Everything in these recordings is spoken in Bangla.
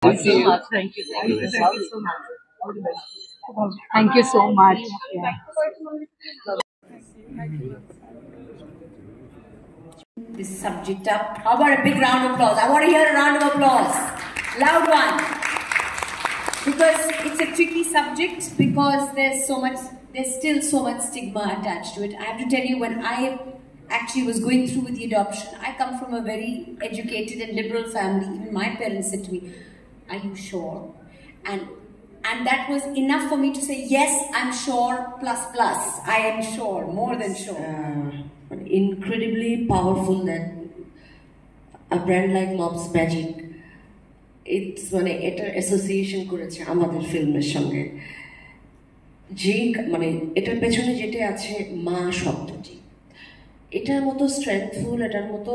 Thank you so much. Thank you. Thank you. Thank you so much. All the best. Thank you so much. Yeah. This subject up. How about a big round of applause? I want to hear a round of applause. Loud one. Because it's a tricky subject, because there's still so much stigma attached to it. I have to tell you, when I actually was going through with the adoption, I come from a very educated and liberal family. Even my parents said to me, "Are you sure?" And that was enough for me to say, yes, I'm sure, plus. I am sure, more than sure. Incredibly powerful that a brand like Mob's Magic, it's মানে এটা অ্যাসোসিয়েশন করেছে আমাদের ফিল্মের সঙ্গে, যে মানে এটার পেছনে যেটা আছে মা শব্দটি, এটার মতো স্ট্রেংথফুল, এটার মতো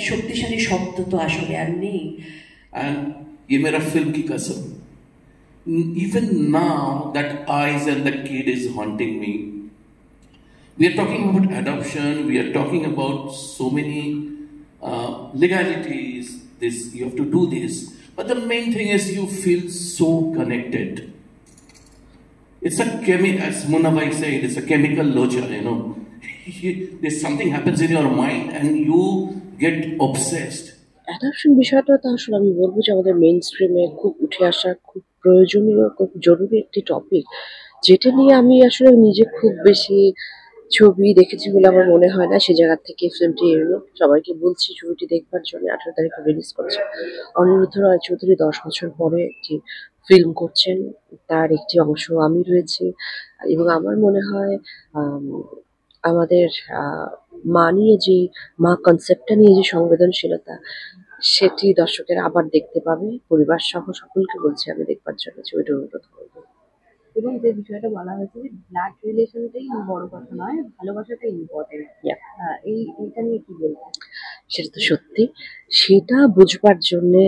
শক্তিশালী শব্দ তো আসলে আর নেই। And ये मेरा फिल्म की कसम, even now that eyes and the kid is haunting me. We are talking about adoption, we are talking about so many legalities, this, you have to do this, but the main thing is you feel so connected. It's a as Munawai said, it's a chemical loja, you know. There's something happens in your mind and you get obsessed. Adoption বিষয়টা তো আসলে আমি বলবো যে আমাদের মেইন স্ট্রিমে খুব উঠে আসা, খুব প্রয়োজনীয়, খুব জরুরি একটি টপিক, যেটা নিয়ে আমি আসলে নিজে খুব বেশি ছবি দেখেছি বলে আমার মনে হয় না। সে জায়গা থেকে ফিল্মটি এলো, সবাইকে বলছি ছবিটি দেখবার জন্য। 18 তারিখে রিলিজ করেছে। অনিরুদ্ধ রায় চৌধুরী 10 বছর পরে একটি ফিল্ম করছেন, তার একটি অংশ আমি রয়েছি, এবং আমার মনে হয় আমাদের মা নিয়ে যে কনসেপ্টটা নিয়ে যে সংবেদনশীলতা, সেটি দর্শকেরা আবার দেখতে পাবে। পরিবার সহ সকলকে বলছি আমি দেখবার জন্য ছবিটা অনুরোধ করবো। এবং যে বিষয়টা বলা হয়েছে যে ব্লাড রিলেশনটাই বড় কথা নয়, ভালোবাসাটাই ইম্পর্টেন্ট। এইটা নিয়ে কি বলবো? সেটা তো সত্যি, সেটা বুঝবার জন্যে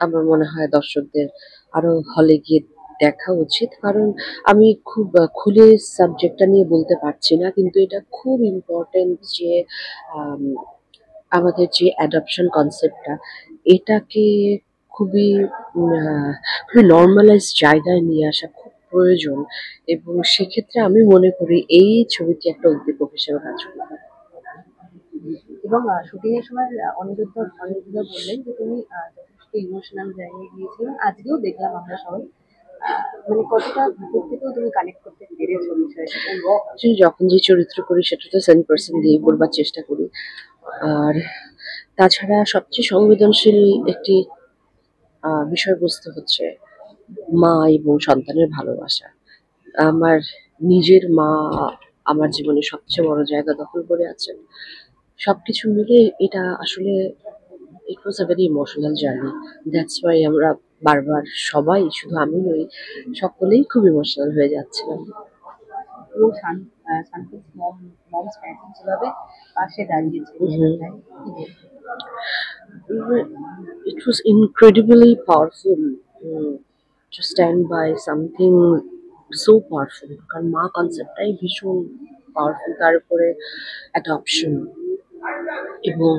আমার মনে হয় দর্শকদের আরো হলে গিয়ে দেখা উচিত। কারণ আমি খুব খুলে সাবজেক্টটা নিয়ে বলতে পারছি না, কিন্তু এটা খুব ইম্পর্টেন্ট যে আমাদের যে অ্যাডপশন কনসেপ্টটা, এটাকে খুবই নর্মালাইজ জায়গায় নিয়ে আসা খুব প্রয়োজন, এবং সেক্ষেত্রে আমি মনে করি এই ছবিটি একটা উদ্দীপক হিসেবে কাজ করবে। এবং শুটিং এর সময় অনিরুদ্ধ বললেন যে তুমি যথেষ্ট ইমোশনাল জায়গায় গিয়েছিলে। আজকেও দেখলাম আমরা সবাই, মানে কতটা ভিতর থেকেও তুমি কানেক্ট করতে পেরেছো বিষয়টা। যখন যে চরিত্র করি সেটা তো 100% দিয়ে বলবার চেষ্টা করি। আর তাছাড়া সবচেয়ে সংবেদনশীল একটি বিষয়বস্তু হচ্ছে মা এবং সন্তানের ভালোবাসা। আমার নিজের মা আমার জীবনে সবচেয়ে বড় জায়গা দখল করে আছেন। সবকিছু মিলে এটা আসলে it was a very emotional journey. That's why আমরা বারবার সবাই, শুধু আমি নই, সকলেই খুব ইমোশনাল হয়ে যাচ্ছিলাম। এবং শান্তির মমস প্যারেন্টস যেভাবে পাশে দাঁড়িয়েছে, it was incredibly powerful to stand by something so powerful, কারণ মা কনসেপ্টটাই ভীষণ পাওয়ারফুল, তার উপরে অ্যাডপশন। এবং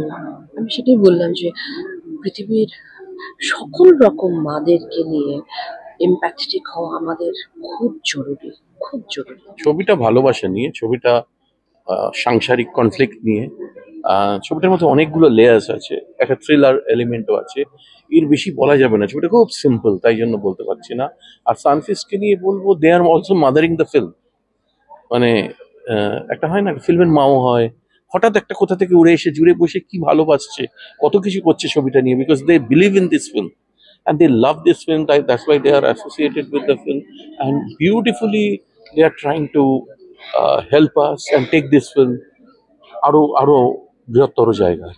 আমি সেটাই বললাম যে পৃথিবীর সকল রকম মাদেরকে নিয়ে এমপ্যাথেটিক হওয়া আমাদের খুব জরুরি, খুব জরুরি। ছবিটা ভালোবাসা নিয়ে, ছবিটা সাংসারিক কনফ্লিক্ট নিয়ে। ছবিটার মধ্যে অনেকগুলো লেয়ার্স আছে, একটা থ্রিলার এলিমেন্টও আছে। এর বেশি বলা যাবে না, ছবিটা খুব সিম্পল, তাই জন্য বলতে পারছি না। আর সানফিস্টকে নিয়ে বলবো, they are also mothering the film. মানে একটা হয় না, ফিল্মের মাও হয়, হঠাৎ একটা কোথা থেকে উড়ে এসে জুড়ে বসে কি ভালোবাসছে, কত কিছু করছে ছবিটা নিয়ে, because they believe in this film and they love this film. That's why they are associated with the film, and beautifully they are trying to help us and take this film aro বৃহত্তর জায়গায়।